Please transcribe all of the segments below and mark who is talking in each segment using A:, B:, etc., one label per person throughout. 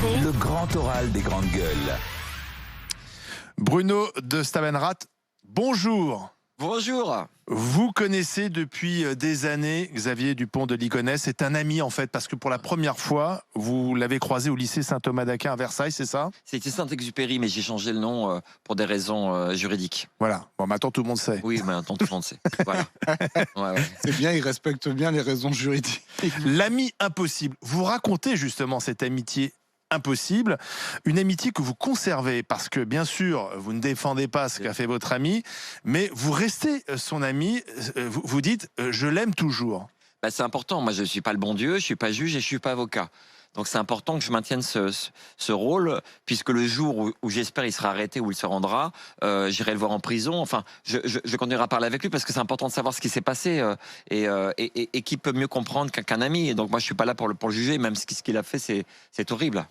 A: Le grand oral des grandes gueules.
B: Bruno de Stavenrath, bonjour.
C: Bonjour.
B: Vous connaissez depuis des années Xavier Dupont de Ligonnès. C'est un ami en fait, parce que pour la première fois, vous l'avez croisé au lycée Saint-Thomas d'Aquin à Versailles, c'est ça?
C: C'était Saint-Exupéry, mais j'ai changé le nom pour des raisons juridiques.
B: Voilà. Bon, maintenant tout le monde sait.
C: Oui, mais maintenant tout le monde sait. Voilà. Ouais.
D: C'est bien, il respecte bien les raisons juridiques.
B: L'ami impossible. Vous racontez justement cette amitié impossible, une amitié que vous conservez parce que bien sûr vous ne défendez pas ce qu'a fait votre ami, mais vous restez son ami. Vous dites je l'aime toujours.
C: Bah, c'est important. Moi, je ne suis pas le bon Dieu, je ne suis pas juge et je ne suis pas avocat. Donc c'est important que je maintienne ce rôle, puisque le jour où j'espère il sera arrêté, où il se rendra, j'irai le voir en prison. Enfin, je continuerai à parler avec lui parce que c'est important de savoir ce qui s'est passé et qui peut mieux comprendre qu'un ami. Et donc moi, je suis pas là pour le juger, même ce qu'il a fait, c'est horrible.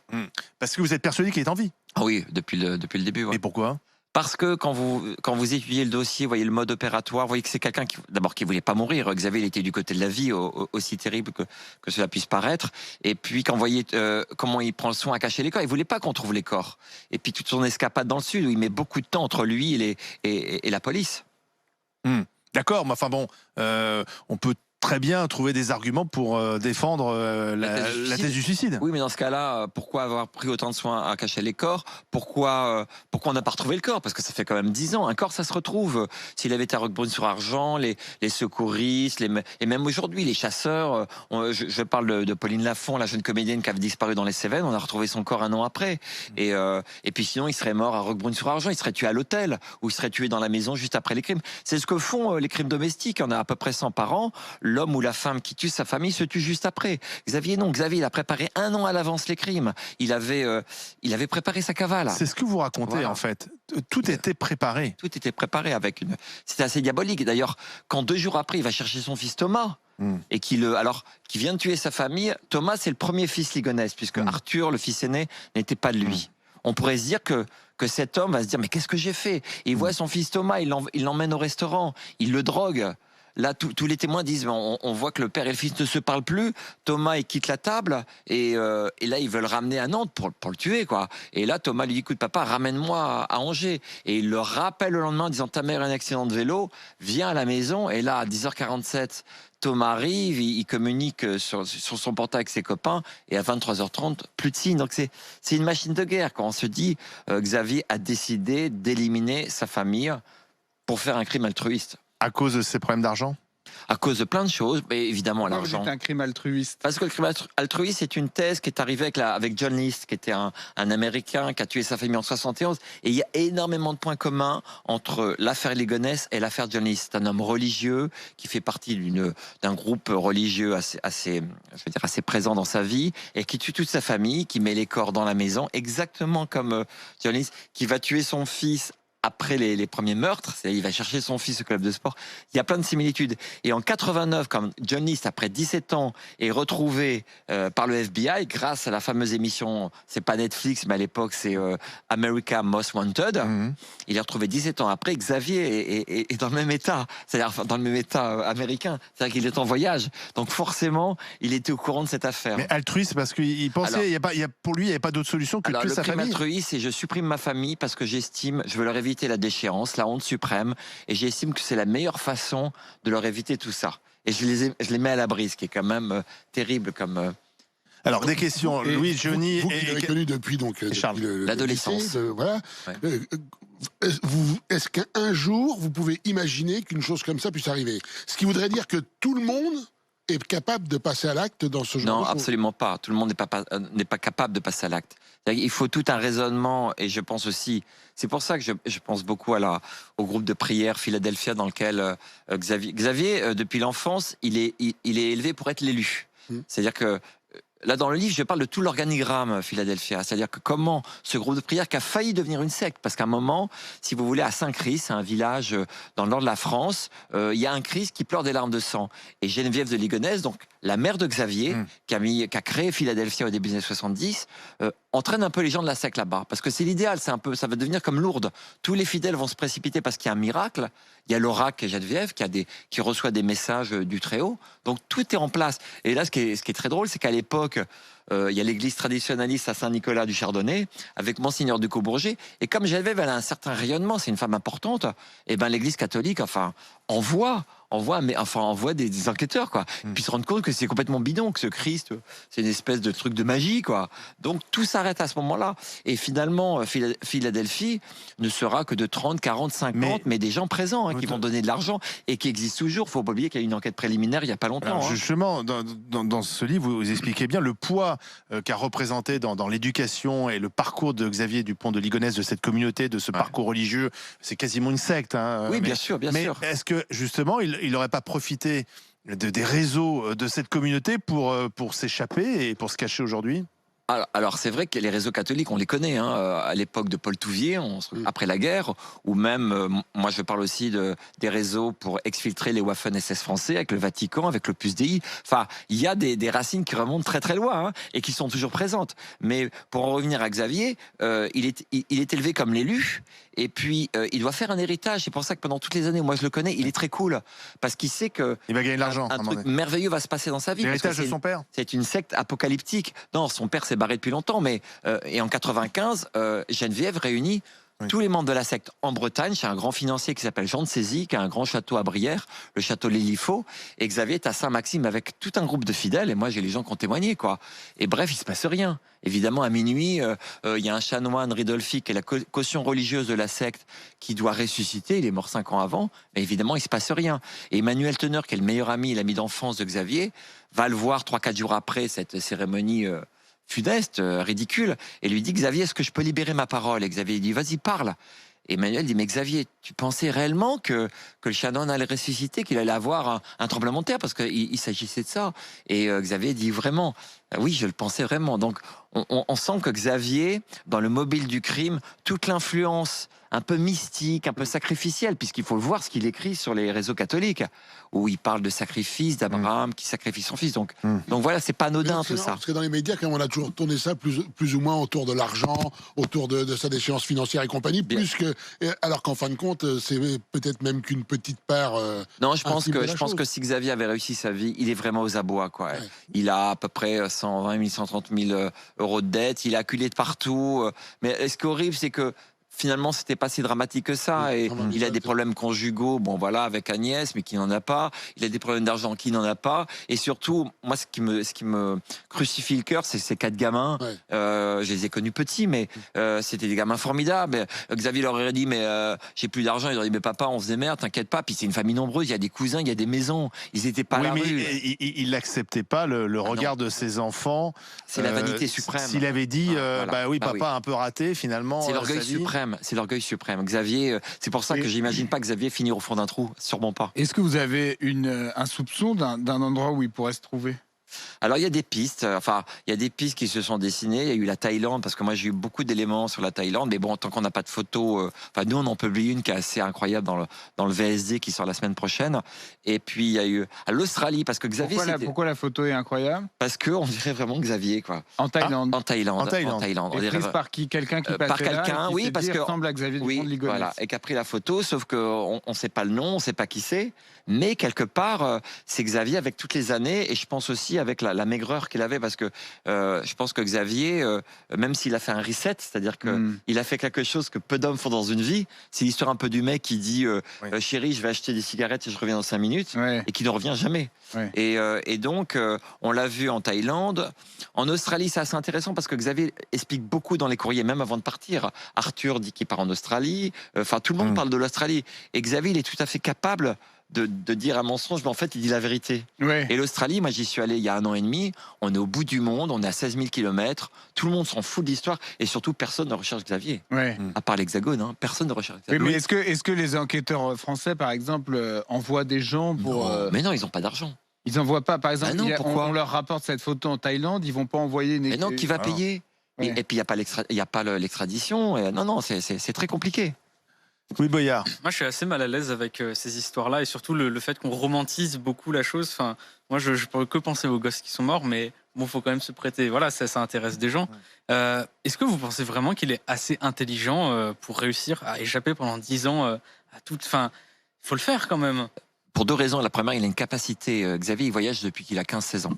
B: Parce que vous êtes persuadé qu'il est en vie.
C: Ah oui, depuis le début. Ouais.
B: Et pourquoi?
C: Parce que quand vous étudiez le dossier, vous voyez le mode opératoire, vous voyez que c'est quelqu'un qui voulait pas mourir. Xavier, il était du côté de la vie, aussi terrible que cela puisse paraître. Et puis quand vous voyez comment il prend le soin à cacher les corps, il voulait pas qu'on trouve les corps. Et puis toute son escapade dans le sud, où il met beaucoup de temps entre lui et la police.
B: D'accord, mais enfin bon, on peut très bien trouver des arguments pour défendre la thèse du suicide.
C: Oui, mais dans ce cas-là, pourquoi avoir pris autant de soin à cacher les corps? Pourquoi on n'a pas retrouvé le corps? Parce que ça fait quand même 10 ans. Un corps, ça se retrouve. S'il avait été à Roquebrune-sur-Argent, les secouristes, et même aujourd'hui, les chasseurs. Je parle de Pauline Lafont, la jeune comédienne qui avait disparu dans les Cévennes. On a retrouvé son corps un an après. Et puis sinon, il serait mort à Roquebrune-sur-Argent. Il serait tué à l'hôtel, ou il serait tué dans la maison juste après les crimes. C'est ce que font les crimes domestiques. Il y en a à peu près 100 par an. L'homme ou la femme qui tue sa famille se tue juste après. Xavier, non. Xavier, il a préparé un an à l'avance les crimes. Il avait préparé sa cavale.
B: C'est ce que vous racontez, voilà. En fait. Tout était préparé.
C: Tout était préparé avec une... C'était assez diabolique. D'ailleurs, quand 2 jours après, il va chercher son fils Thomas, et qui vient de tuer sa famille. Thomas, c'est le premier fils Ligonnès, puisque Arthur, le fils aîné, n'était pas de lui. On pourrait se dire que cet homme va se dire, mais qu'est-ce que j'ai fait? Et il voit son fils Thomas, il l'emmène au restaurant, il le drogue. Là, tous les témoins disent, on voit que le père et le fils ne se parlent plus. Thomas, il quitte la table et là, ils veulent ramener à Nantes pour le tuer, quoi. Et là, Thomas lui dit, écoute, papa, ramène-moi à Angers. Et il le rappelle le lendemain en disant, ta mère a un accident de vélo, viens à la maison. Et là, à 10h47, Thomas arrive, il communique sur son portable avec ses copains, et à 23h30, plus de signes. Donc c'est une machine de guerre, quand on se dit, Xavier a décidé d'éliminer sa famille pour faire un crime altruiste.
B: À cause de ses problèmes d'argent?
C: À cause de plein de choses, mais évidemment l'argent.
D: C'est un crime altruiste.
C: Parce que le crime altruiste, c'est une thèse qui est arrivée avec John List, qui était un Américain qui a tué sa famille en 71. Et il y a énormément de points communs entre l'affaire Ligonnès et l'affaire John List. C'est un homme religieux qui fait partie d'un groupe religieux assez présent dans sa vie et qui tue toute sa famille, qui met les corps dans la maison, exactement comme John List, qui va tuer son fils après les premiers meurtres. Il va chercher son fils au club de sport. Il y a plein de similitudes. Et en 89, quand John List, après 17 ans, est retrouvé par le FBI grâce à la fameuse émission, c'est pas Netflix, mais à l'époque, c'est America Most Wanted. Il est retrouvé 17 ans après. Xavier est dans le même état, c'est-à-dire dans le même état américain. C'est-à-dire qu'il est en voyage. Donc forcément, il était au courant de cette affaire.
B: Mais altruiste, parce qu'il pensait, pour lui, il n'y avait pas d'autre solution que de tuer sa famille.
C: Le crime altruiste, c'est je supprime ma famille parce que j'estime, je veux leur éviter la déchéance, la honte suprême, et j'estime que c'est la meilleure façon de leur éviter tout ça. Et je les mets à l'abri, ce qui est quand même terrible comme...
B: Alors, des questions. Louis, Johnny...
E: Vous qui l'avez connu depuis
C: l'adolescence.
E: Voilà.
C: Ouais.
E: Est-ce qu'un jour, vous pouvez imaginer qu'une chose comme ça puisse arriver? Ce qui voudrait dire que tout le monde est capable de passer à l'acte dans ce genre de choses?
C: Non, absolument pas. Tout le monde n'est pas capable de passer à l'acte. Il faut tout un raisonnement, et je pense aussi, c'est pour ça que je pense beaucoup au groupe de prière Philadelphia dans lequel Xavier, depuis l'enfance, il est élevé pour être l'élu. C'est-à-dire que là, dans le livre, je parle de tout l'organigramme Philadelphia, c'est-à-dire que comment ce groupe de prière qui a failli devenir une secte, parce qu'à un moment, si vous voulez, à Saint-Christ, c'est un village dans le nord de la France, il y a un Christ qui pleure des larmes de sang. Et Geneviève de Ligonnès, donc la mère de Xavier, qui a créé Philadelphia au début des années 70, entraîne un peu les gens de la secte là-bas, parce que c'est l'idéal, ça va devenir comme Lourdes. Tous les fidèles vont se précipiter parce qu'il y a un miracle. Il y a l'oracle Geneviève qui reçoit des messages du Très-Haut. Donc tout est en place. Et là, ce qui est très drôle, c'est qu'à l'époque, il y a l'église traditionnaliste à Saint-Nicolas du Chardonnay, avec Monseigneur de Cobourget. Et comme Geneviève, elle a un certain rayonnement, c'est une femme importante, et ben l'église catholique, envoie des enquêteurs, quoi. Puis se rendre compte que c'est complètement bidon, que ce Christ, c'est une espèce de truc de magie, quoi. Donc tout s'arrête à ce moment-là. Et finalement, Philadelphie ne sera que de 30, 40, 50, mais des gens présents qui vont donner de l'argent et qui existent toujours. Faut pas oublier qu'il y a eu une enquête préliminaire il y a pas longtemps.
B: Alors justement, dans ce livre, vous expliquez bien le poids qu'a représenté dans l'éducation et le parcours de Xavier Dupont de Ligonnès, de cette communauté, de ce parcours religieux. C'est quasiment une secte.
C: Oui, bien sûr.
B: Mais est-ce que justement, il n'aurait pas profité des réseaux de cette communauté pour s'échapper et pour se cacher aujourd'hui?
C: Alors c'est vrai que les réseaux catholiques, on les connaît, à l'époque de Paul Touvier, après la guerre, ou même, moi je parle aussi des réseaux pour exfiltrer les Waffen-SS français avec le Vatican, avec l'Opus Dei. Enfin, il y a des racines qui remontent très très loin et qui sont toujours présentes. Mais pour en revenir à Xavier, il est élevé comme l'élu, et puis il doit faire un héritage. C'est pour ça que pendant toutes les années, moi je le connais, il est très cool, parce qu'il sait que
B: il va gagner de l'argent.
C: Un truc merveilleux va se passer dans sa vie.
B: L'héritage de son père.
C: C'est une secte apocalyptique. Non, son père s'est barré depuis longtemps, mais et en 95, Geneviève réunit tous les membres de la secte en Bretagne, chez un grand financier qui s'appelle Jean de Sézy, qui a un grand château à Brière, le château Lélifaux, et Xavier est à Saint-Maxime avec tout un groupe de fidèles, et moi j'ai les gens qui ont témoigné, quoi. Et bref, il se passe rien. Évidemment, à minuit, il y a un chanoine, Ridolfi, qui est la caution religieuse de la secte, qui doit ressusciter, il est mort 5 ans avant, mais évidemment, il se passe rien. Et Emmanuel Teneur, qui est le meilleur ami, l'ami d'enfance de Xavier, va le voir 3-4 jours après cette cérémonie funeste, ridicule, et lui dit: Xavier, est-ce que je peux libérer ma parole? Et Xavier dit: vas-y, parle. Et Emmanuel dit: mais Xavier, tu pensais réellement que le chanoine allait ressusciter, qu'il allait avoir un tremblement de terre, parce qu'il s'agissait de ça? Et Xavier dit: vraiment, oui, je le pensais vraiment. Donc on sent que Xavier, dans le mobile du crime, toute l'influence un peu mystique, un peu sacrificielle, puisqu'il faut le voir ce qu'il écrit sur les réseaux catholiques, où il parle de sacrifice, d'Abraham qui sacrifie son fils. Donc voilà, c'est pas anodin tout ça.
E: Parce que dans les médias, quand même, on a toujours tourné ça plus ou moins autour de l'argent, autour de sa déchéance financière et compagnie, alors qu'en fin de compte, c'est peut-être même qu'une petite part.
C: Non, je pense que si Xavier avait réussi sa vie, il est vraiment aux abois, quoi. Ouais. Il a à peu près 120 000, 130 000 euros de dette, il est acculé de partout. Mais ce qui est horrible, c'est que finalement, c'était pas si dramatique que ça. Et il a des problèmes conjugaux, bon voilà, avec Agnès, mais qui n'en a pas. Il a des problèmes d'argent, qui n'en a pas. Et surtout, moi, ce qui me crucifie le cœur, c'est ces 4 gamins. Ouais. Je les ai connus petits, mais c'était des gamins formidables. Xavier leur aurait dit: mais j'ai plus d'argent. Il leur dit: mais papa, on faisait merde, t'inquiète pas. Puis c'est une famille nombreuse, il y a des cousins, il y a des maisons. Ils étaient pas à la rue.
B: Il n'acceptait pas le regard de ses enfants.
C: C'est la vanité suprême.
B: S'il avait dit, papa un peu raté, finalement.
C: C'est l'orgueil suprême. C'est l'orgueil suprême. Xavier, c'est pour ça que j'imagine pas Xavier finir au fond d'un trou, sûrement pas.
D: Est-ce que vous avez un soupçon d'un endroit où il pourrait se trouver?
C: Alors il y a des pistes, il y a des pistes qui se sont dessinées. Il y a eu la Thaïlande, parce que moi j'ai eu beaucoup d'éléments sur la Thaïlande, mais bon, tant qu'on n'a pas de photos, nous on en publie une qui est assez incroyable dans le VSD qui sort la semaine prochaine. Et puis il y a eu à l'Australie, parce que Xavier,
D: pourquoi la photo est incroyable?
C: Parce qu'on dirait vraiment Xavier, quoi.
D: En Thaïlande.
C: En Thaïlande.
D: Et prise par qui? Quelqu'un qui passait
C: par quelqu'un, oui, parce que
D: ressemble à Xavier Dupont de Ligonnès.
C: Voilà, et qui a pris la photo, sauf qu'on ne sait pas le nom, on ne sait pas qui c'est, mais quelque part c'est Xavier avec toutes les années, et je pense aussi avec la maigreur qu'il avait, parce que je pense que Xavier, même s'il a fait un reset, c'est-à-dire qu'il a fait quelque chose que peu d'hommes font dans une vie, c'est l'histoire un peu du mec qui dit chérie, je vais acheter des cigarettes et je reviens dans 5 minutes, et qui ne revient jamais. Et donc on l'a vu en Thaïlande. En Australie, c'est assez intéressant parce que Xavier explique beaucoup dans les courriers, même avant de partir. Arthur dit qu'il part en Australie, tout le monde parle de l'Australie, et Xavier, il est tout à fait capable de dire un mensonge, mais en fait il dit la vérité. Et l'Australie, moi j'y suis allé il y a 1 an et demi, on est au bout du monde, on est à 16 000 km, tout le monde s'en fout de l'histoire, et surtout personne ne recherche Xavier. À part l'Hexagone, personne ne recherche Xavier.
D: Mais est-ce que les enquêteurs français, par exemple, envoient des gens pour...
C: Mais non, ils n'ont pas d'argent.
D: Ils n'envoient pas, par exemple,
C: pourquoi
D: on leur rapporte cette photo en Thaïlande, ils vont pas envoyer une...
C: Mais non, qui va payer? Et puis il n'y a pas l'extradition. Non, c'est très compliqué.
B: Oui, Boyard.
F: Moi, je suis assez mal à l'aise avec ces histoires-là, et surtout le fait qu'on romantise beaucoup la chose. Enfin, moi, je peux que penser aux gosses qui sont morts, mais bon, faut quand même se prêter. Voilà, ça intéresse des gens. Est-ce que vous pensez vraiment qu'il est assez intelligent pour réussir à échapper pendant 10 ans à toute... Enfin, il faut le faire quand même.
C: Pour 2 raisons. La première, il a une capacité. Xavier, il voyage depuis qu'il a 15-16 ans.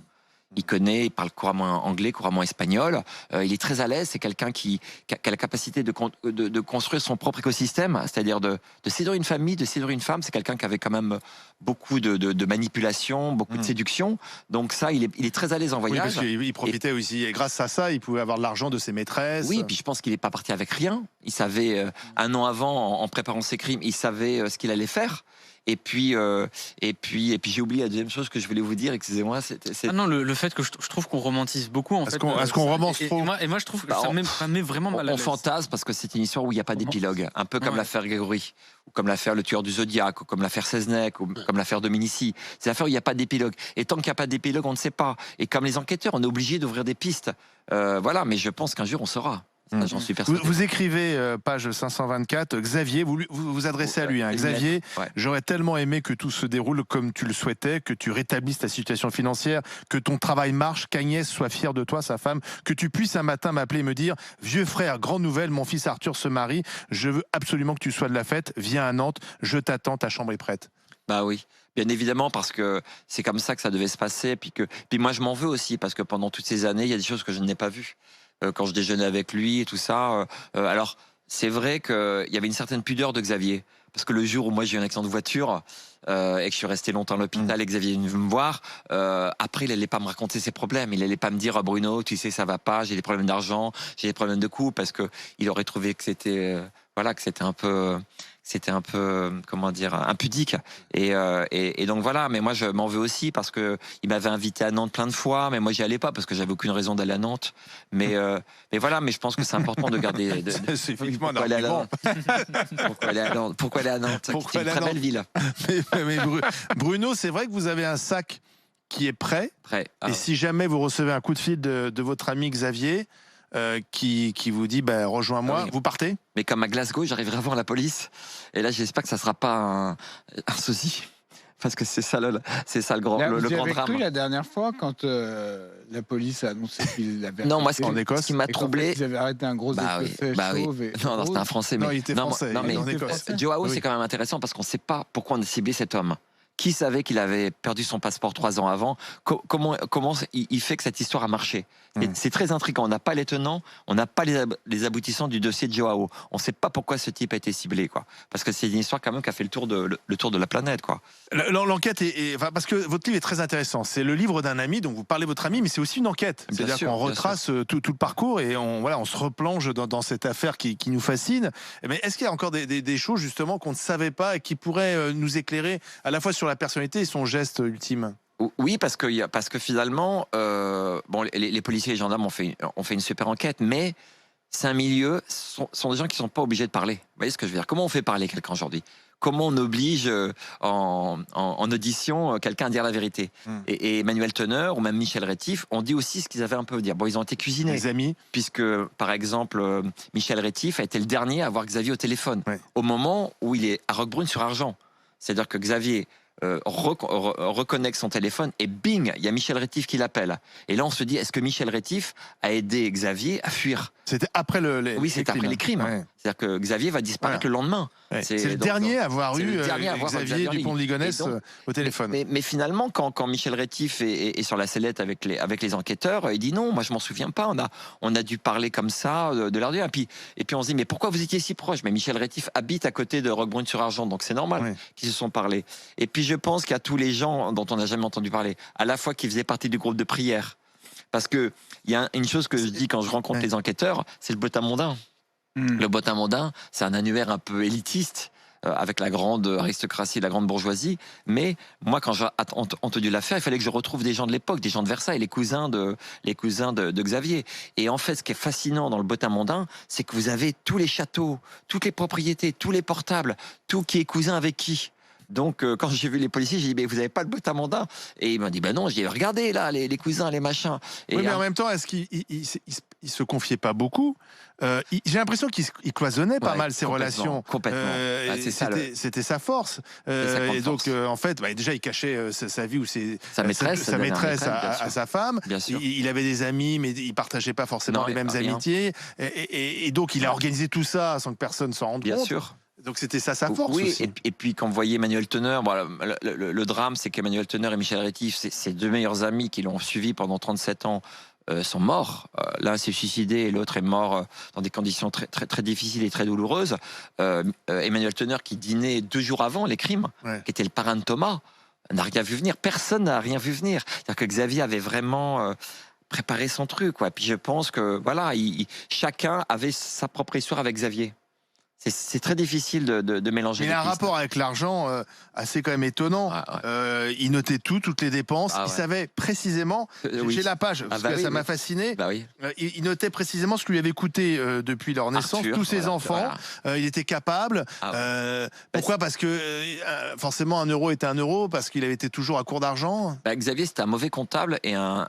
C: Il connaît, il parle couramment anglais, couramment espagnol. Il est très à l'aise. C'est quelqu'un qui a la capacité de construire son propre écosystème, c'est-à-dire de séduire une famille, de séduire une femme. C'est quelqu'un qui avait quand même beaucoup de manipulation, beaucoup de séduction. Donc ça, il est très à l'aise en
B: Oui,
C: voyage.
B: parce qu'il profitait aussi, et grâce à ça, il pouvait avoir de l'argent de ses maîtresses.
C: Oui, puis je pense qu'il n'est pas parti avec rien. Il savait, un an avant, en préparant ses crimes, il savait ce qu'il allait faire. Et puis j'ai oublié la deuxième chose que je voulais vous dire, excusez-moi.
F: Ah non, le fait que je trouve qu'on romantise beaucoup, en fait.
B: Est-ce qu'on romance trop
F: et moi, je trouve que
C: Bah,
F: ça met vraiment mal à
C: On
F: l'aise.
C: fantasme parce que c'est une histoire où il n'y a pas d'épilogue. Un peu comme
F: Ouais.
C: l'affaire Grégory, ou comme l'affaire Le Tueur du Zodiaque, ou comme l'affaire Seznec, ou comme l'affaire Dominici. C'est l'affaire où il n'y a pas d'épilogue. Et tant qu'il n'y a pas d'épilogue, on ne sait pas. Et comme les enquêteurs, on est obligé d'ouvrir des pistes. Voilà, mais je pense qu'un jour, on saura. Ça, j'en suis persuadé.
B: Vous écrivez, page 524, Xavier, vous adressez à lui. Hein, Xavier,
C: Ouais.
B: j'aurais tellement aimé que tout se déroule comme tu le souhaitais, que tu rétablisses ta situation financière, que ton travail marche, qu'Agnès soit fière de toi, sa femme, que tu puisses un matin m'appeler et me dire « Vieux frère, grande nouvelle, mon fils Arthur se marie, je veux absolument que tu sois de la fête, viens à Nantes, je t'attends, ta chambre est prête. »
C: Bah oui, bien évidemment, parce que c'est comme ça que ça devait se passer. Puis moi, je m'en veux aussi, parce que pendant toutes ces années, il y a des choses que je n'ai pas vues. Quand je déjeunais avec lui et tout ça. Alors, c'est vrai qu'il y avait une certaine pudeur de Xavier. Parce que le jour où moi j'ai eu un accident de voiture et que je suis resté longtemps à l'hôpital et que Xavier est venu me voir, après il n'allait pas me raconter ses problèmes. Il n'allait pas me dire oh, Bruno, tu sais, ça va pas, j'ai des problèmes d'argent, j'ai des problèmes de couple, parce qu'il aurait trouvé que c'était un peu, comment dire, impudique. Et donc voilà, mais moi je m'en veux aussi parce que il m'avait invité à Nantes plein de fois, mais moi j'y allais pas parce que j'avais aucune raison d'aller à Nantes. Mais voilà, mais je pense que c'est important de garder.
B: C'est effectivement un
C: Pourquoi aller à
B: argument.
C: Nantes Pourquoi aller à Nantes
B: Pourquoi
C: C'est une
B: aller à
C: très belle
B: Nantes
C: ville.
B: Mais Bruno, c'est vrai que vous avez un sac qui est prêt.
C: Après,
B: Et si jamais vous recevez un coup de fil de votre ami Xavier, qui vous dit bah, rejoins-moi,
C: Ah oui.
B: vous partez?
C: mais comme à Glasgow, j'arriverai à voir la police. Et là, j'espère que ça sera pas un souci. Parce que c'est ça le grand,
D: Là,
C: le
D: vous
C: grand
D: avez cru
C: drame.
D: la dernière fois quand la police a annoncé qu'il avait
C: Non, moi, ce
B: En Écosse.
C: qui m'a
D: et qu'en
C: troublé.
D: fait, ils avaient arrêté un gros
C: Bah oui,
D: Écossais
C: bah oui.
D: chauve et
C: Non,
D: rose.
C: c'était un Français.
B: Non,
C: Mais,
B: il était français,
C: non,
B: il est
C: mais
B: en Écosse.
D: Français.
C: Joao,
B: Oui.
C: c'est quand même intéressant parce qu'on ne sait pas pourquoi on a ciblé cet homme. Qui savait qu'il avait perdu son passeport 3 ans avant? Comment il fait que cette histoire a marché? C'est très intriguant. On n'a pas les tenants, on n'a pas les aboutissants du dossier de Joao. On ne sait pas pourquoi ce type a été ciblé, quoi. Parce que c'est une histoire quand même qui a fait le tour de la planète, quoi.
B: L'enquête enfin, parce que votre livre est très intéressant. C'est le livre d'un ami, donc vous parlez de votre ami, mais c'est aussi une enquête.
C: Bien
B: C'est-à-dire
C: sûr,
B: qu'on
C: bien
B: retrace tout le parcours et on se replonge dans cette affaire qui nous fascine. Mais est-ce qu'il y a encore des choses justement qu'on ne savait pas et qui pourraient nous éclairer à la fois sur la personnalité et son geste ultime?
C: Oui, parce que finalement, bon, les policiers et les gendarmes ont fait une super enquête, mais c'est un milieu, sont des gens qui ne sont pas obligés de parler. Vous voyez ce que je veux dire? Comment on fait parler quelqu'un aujourd'hui? Comment on oblige en audition quelqu'un à dire la vérité? Et Emmanuel Teneur ou même Michel Rétif ont dit aussi ce qu'ils avaient un peu à dire. Bon, ils ont été cuisinés.
B: Les amis?
C: Puisque, par exemple, Michel Rétif a été le dernier à avoir Xavier au téléphone,
B: Ouais.
C: au moment où il est à Roquebrune-sur-Argent. C'est-à-dire que Xavier reconnecte son téléphone et bing, il y a Michel Rétif qui l'appelle. Et là, on se dit, est-ce que Michel Rétif a aidé Xavier à fuir?
B: C'était après
C: Oui, c'est après les crimes.
B: Ouais.
C: C'est-à-dire que Xavier va disparaître
B: Voilà.
C: le lendemain.
B: Ouais. C'est le dernier à avoir
C: c'est
B: eu
C: le dernier à avoir
B: Xavier Dupont de Ligonnès
C: Et donc,
B: au téléphone.
C: Mais finalement, quand Michel Rétif est sur la sellette avec les enquêteurs, il dit non, moi je m'en souviens pas. On a dû parler comme ça de leur dire. Et puis on se dit mais pourquoi vous étiez si proche? Mais Michel Rétif habite à côté de Roquebrune-sur-Argent, donc c'est normal
B: Ouais.
C: qu'ils se sont parlé. Et puis je pense qu'il y a tous les gens dont on n'a jamais entendu parler, à la fois qui faisaient partie du groupe de prière. Parce que il y a une chose que je dis quand je rencontre
B: Ouais.
C: les enquêteurs, c'est le bottin mondain. Le bottin mondain, c'est un annuaire un peu élitiste, avec la grande aristocratie, la grande bourgeoisie. Mais moi, quand j'ai entendu l'affaire, il fallait que je retrouve des gens de l'époque, des gens de Versailles, les cousins de Xavier. Et en fait, ce qui est fascinant dans le bottin mondain, c'est que vous avez tous les châteaux, toutes les propriétés, tous les portables, tout qui est cousin avec qui. Donc, quand j'ai vu les policiers, j'ai dit, mais vous n'avez pas le bottin mondain? Et ils m'ont dit, ben non, j'ai dit, regardez là, les cousins, les machins. Et
B: Oui, mais en même temps, est-ce qu'il il se confiait pas beaucoup? J'ai l'impression qu'il cloisonnait pas
C: Ouais,
B: mal ses
C: complètement,
B: relations.
C: complètement. Ah, c'est ça,
B: C'était sa force.
C: sa grande
B: Et donc,
C: force.
B: en fait, déjà, il cachait sa vie ou
C: Sa maîtresse,
B: sa
C: sa dernière
B: maîtresse
C: maîtresse, bien
B: à
C: sûr.
B: sa femme.
C: Bien sûr.
B: Il avait des amis, mais il partageait pas forcément
C: Non,
B: les mêmes
C: rien.
B: amitiés. Et donc, il a organisé tout ça sans que personne s'en rende
C: Bien
B: compte.
C: sûr.
B: Donc c'était ça sa force
C: Oui,
B: aussi.
C: et puis quand vous voyez Emmanuel Teneur, voilà, le drame, c'est qu'Emmanuel Teneur et Michel Rétif, ses deux meilleurs amis qui l'ont suivi pendant 37 ans, sont morts. L'un s'est suicidé et l'autre est mort dans des conditions très, très, très difficiles et très douloureuses. Emmanuel Teneur, qui dînait 2 jours avant les crimes, qui était le parrain de Thomas, n'a rien vu venir. Personne n'a rien vu venir. C'est-à-dire que Xavier avait vraiment préparé son truc, quoi. Puis je pense que voilà, chacun avait sa propre histoire avec Xavier. C'est très difficile de mélanger.
B: Mais il a un rapport avec l'argent assez quand même étonnant. Il notait toutes les dépenses. Il savait précisément. J'ai la page parce que ça m'a fasciné. Il notait précisément ce que lui avait coûté depuis leur naissance,
C: Arthur,
B: tous ses enfants. Il était capable. Pourquoi ? Parce que forcément 1 euro était 1 euro, parce qu'il avait été toujours à court d'argent.
C: Xavier, c'était un mauvais comptable et un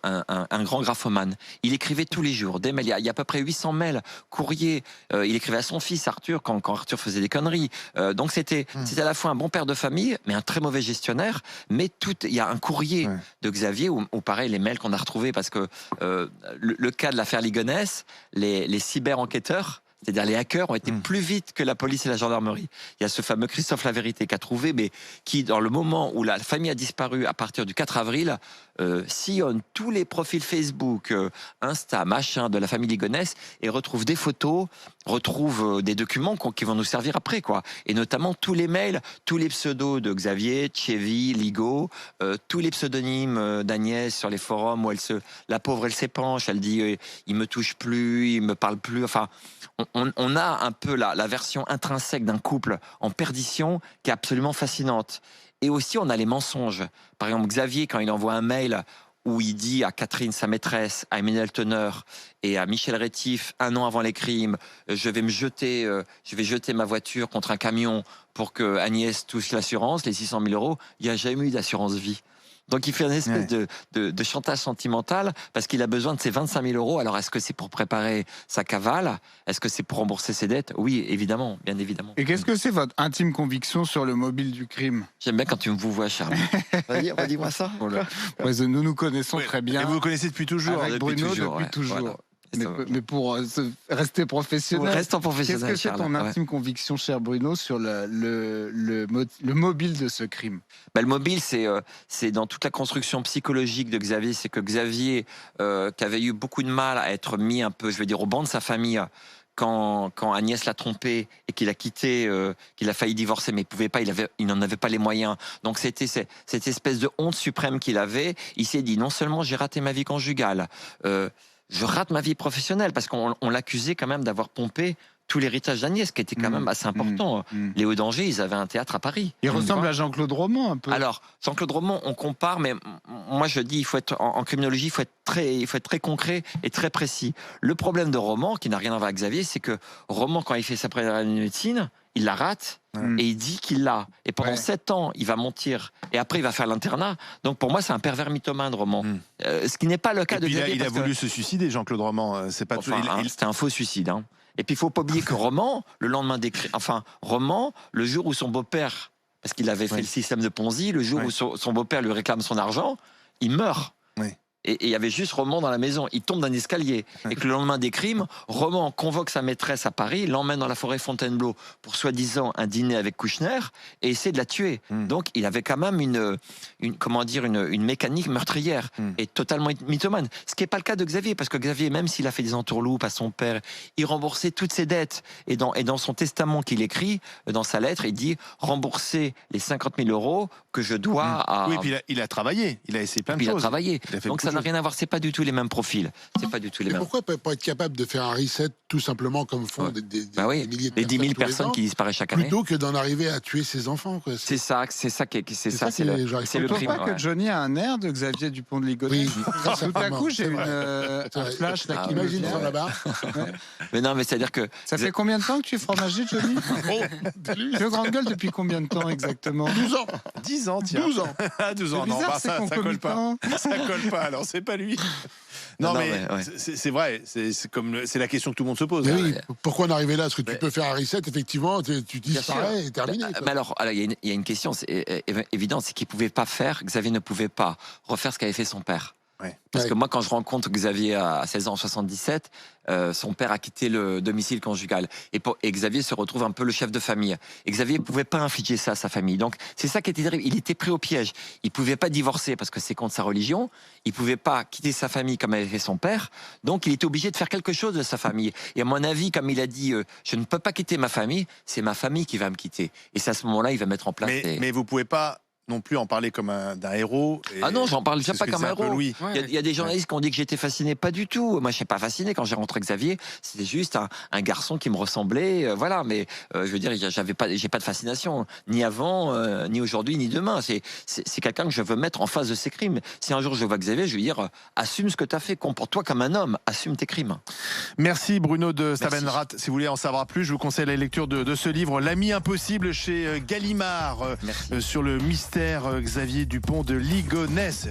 C: grand graphomane. Il écrivait tous les jours des mails. Il y a à peu près 800 mails, courriers. Il écrivait à son fils Arthur quand Arthur faisait des conneries. Donc c'était à la fois un bon père de famille, mais un très mauvais gestionnaire. Mais il y a un courrier de Xavier où pareil, les mails qu'on a retrouvés, parce que le cas de l'affaire Ligonnès, les cyber-enquêteurs, c'est-à-dire les hackers, ont été plus vite que la police et la gendarmerie. Il y a ce fameux Christophe Lavérité qui a trouvé, mais qui, dans le moment où la famille a disparu, à partir du 4 avril, sillonne tous les profils Facebook, Insta, machin de la famille Ligonnès et retrouve des photos, retrouve des documents qui vont nous servir après, quoi. Et notamment tous les mails, tous les pseudos de Xavier, Tchévy, Ligo, tous les pseudonymes d'Agnès sur les forums où la pauvre, elle s'épanche, elle dit il me touche plus, il me parle plus. Enfin, on a un peu la version intrinsèque d'un couple en perdition qui est absolument fascinante. Et aussi, on a les mensonges. Par exemple, Xavier, quand il envoie un mail où il dit à Catherine, sa maîtresse, à Emmanuel Teneur et à Michel Rétif, 1 an avant les crimes, je vais jeter ma voiture contre un camion pour que Agnès touche l'assurance, les 600 000 euros. Il n'y a jamais eu d'assurance vie. Donc il fait une espèce de chantage sentimental parce qu'il a besoin de ces 25 000 euros. Alors est-ce que c'est pour préparer sa cavale? Est-ce que c'est pour rembourser ses dettes? Oui, évidemment, bien évidemment.
D: Et qu'est-ce que c'est votre intime conviction sur le mobile du crime?
C: J'aime bien quand tu me vous vois, Charles. Redis-moi ça.
D: Nous nous connaissons très bien.
B: Et vous le connaissez depuis toujours.
D: Avec Bruno depuis toujours.
C: Voilà.
D: Mais pour rester professionnel,
C: restons professionnels.
D: Qu'est-ce que c'est ton intime conviction, cher Bruno, sur le mobile de ce crime?
C: Le mobile, c'est dans toute la construction psychologique de Xavier. C'est que Xavier, qui avait eu beaucoup de mal à être mis un peu, je veux dire, au banc de sa famille, quand Agnès l'a trompé et qu'il a quitté, qu'il a failli divorcer, mais il pouvait pas, il n'en avait pas les moyens. Donc c'était cette espèce de honte suprême qu'il avait. Il s'est dit, non seulement j'ai raté ma vie conjugale, je rate ma vie professionnelle, parce qu'on l'accusait quand même d'avoir pompé tout l'héritage d'Agnès, qui était quand même assez important. Léo d'Angers, ils avaient un théâtre à Paris.
D: Il ressemble à Jean-Claude Roman un peu.
C: Alors, Jean-Claude Roman, on compare, mais moi je dis, il faut être en criminologie, il faut être très concret et très précis. Le problème de Roman, qui n'a rien à voir avec Xavier, c'est que Roman, quand il fait sa première année de médecine, il la rate et il dit qu'il l'a. Et pendant 7 ans, il va mentir. Et après, il va faire l'internat. Donc pour moi, c'est un pervers mythomane, Roman. Ce qui n'est pas le cas de Xavier.
B: Il a voulu se suicider, Jean-Claude Roman. C'est pas
C: c'était un faux suicide. Hein. Et puis il faut pas oublier que Roman, le lendemain des crimes, Roman, le jour où son beau-père, parce qu'il avait fait le système de Ponzi, le jour où son beau-père lui réclame son argent, il meurt. Et il y avait juste Roman dans la maison. Il tombe d'un escalier. Et que le lendemain des crimes, Roman convoque sa maîtresse à Paris, l'emmène dans la forêt Fontainebleau pour soi-disant un dîner avec Kouchner et essaie de la tuer. Donc il avait quand même une mécanique meurtrière et totalement mythomane. Ce qui n'est pas le cas de Xavier, parce que Xavier, même s'il a fait des entourloupes à son père, il remboursait toutes ses dettes. Et dans son testament qu'il écrit, dans sa lettre, il dit rembourser les 50 000 euros que je dois à...
B: Oui, et puis il a travaillé. Il a essayé plein de choses.
C: Il a travaillé. Donc ça n'a rien à voir, c'est pas du tout les mêmes profils. C'est pas du tout les mêmes.
E: Pourquoi pas être capable de faire un reset tout simplement comme font des milliers de
C: les 10 000 personnes
E: ans,
C: qui disparaissent chaque année,
E: plutôt que d'en arriver à tuer ses enfants, quoi.
C: C'est ça, c'est le
D: trouve
C: crime.
D: pas que Johnny a un air de Xavier Dupont de Ligonnès? Tout à coup, j'ai un flash là qui
E: imagine ça là-bas.
C: Mais non, mais c'est-à-dire que
D: ça fait combien de temps que tu es fromager, Johnny? Le Grande Gueule depuis combien de temps exactement?
E: 12 ans.
B: 10 ans, tiens.
E: 12 ans.
B: 12 ans.
D: C'est bizarre,
B: ça colle pas. Ça colle pas, alors c'est pas lui. Non, mais c'est vrai, c'est la question que tout le monde se pose.
E: Mais oui, pourquoi en arriver là? Parce que tu peux faire un reset, effectivement, tu disparais et terminé.
C: Mais alors, il y a une question évidente, c'est qu'il pouvait pas faire, Xavier ne pouvait pas refaire ce qu'avait fait son père.
B: Ouais.
C: Parce
E: Ouais.
C: que moi, quand je rencontre Xavier à 16 ans, en 77, son père a quitté le domicile conjugal. Et Xavier se retrouve un peu le chef de famille. Et Xavier ne pouvait pas infliger ça à sa famille. Donc, c'est ça qui était terrible. Il était pris au piège. Il ne pouvait pas divorcer parce que c'est contre sa religion. Il ne pouvait pas quitter sa famille comme avait fait son père. Donc, il était obligé de faire quelque chose de sa famille. Et à mon avis, comme il a dit, je ne peux pas quitter ma famille, c'est ma famille qui va me quitter. Et c'est à ce moment-là, il va mettre en place...
B: Mais vous pouvez pas non plus en parler comme d'un héros.
C: Ah non, j'en parle déjà
B: c'est ce
C: pas
B: que
C: comme
B: disait
C: un
B: peu
C: héros.
B: Louis.
C: Il y a des journalistes qui ont dit que j'étais fasciné, pas du tout. Moi, je suis pas fasciné quand j'ai rencontré Xavier. C'était juste un garçon qui me ressemblait, voilà. Mais je veux dire, j'ai pas de fascination, ni avant, ni aujourd'hui, ni demain. C'est quelqu'un que je veux mettre en face de ses crimes. Si un jour je vois Xavier, je vais lui dire, assume ce que tu as fait, comporte-toi comme un homme, assume tes crimes.
B: Merci Bruno de Stavenrath. Si vous voulez en savoir plus, je vous conseille la lecture de ce livre, L'ami impossible chez Gallimard,
C: Merci.
B: sur le mystère Xavier Dupont de Ligonnès.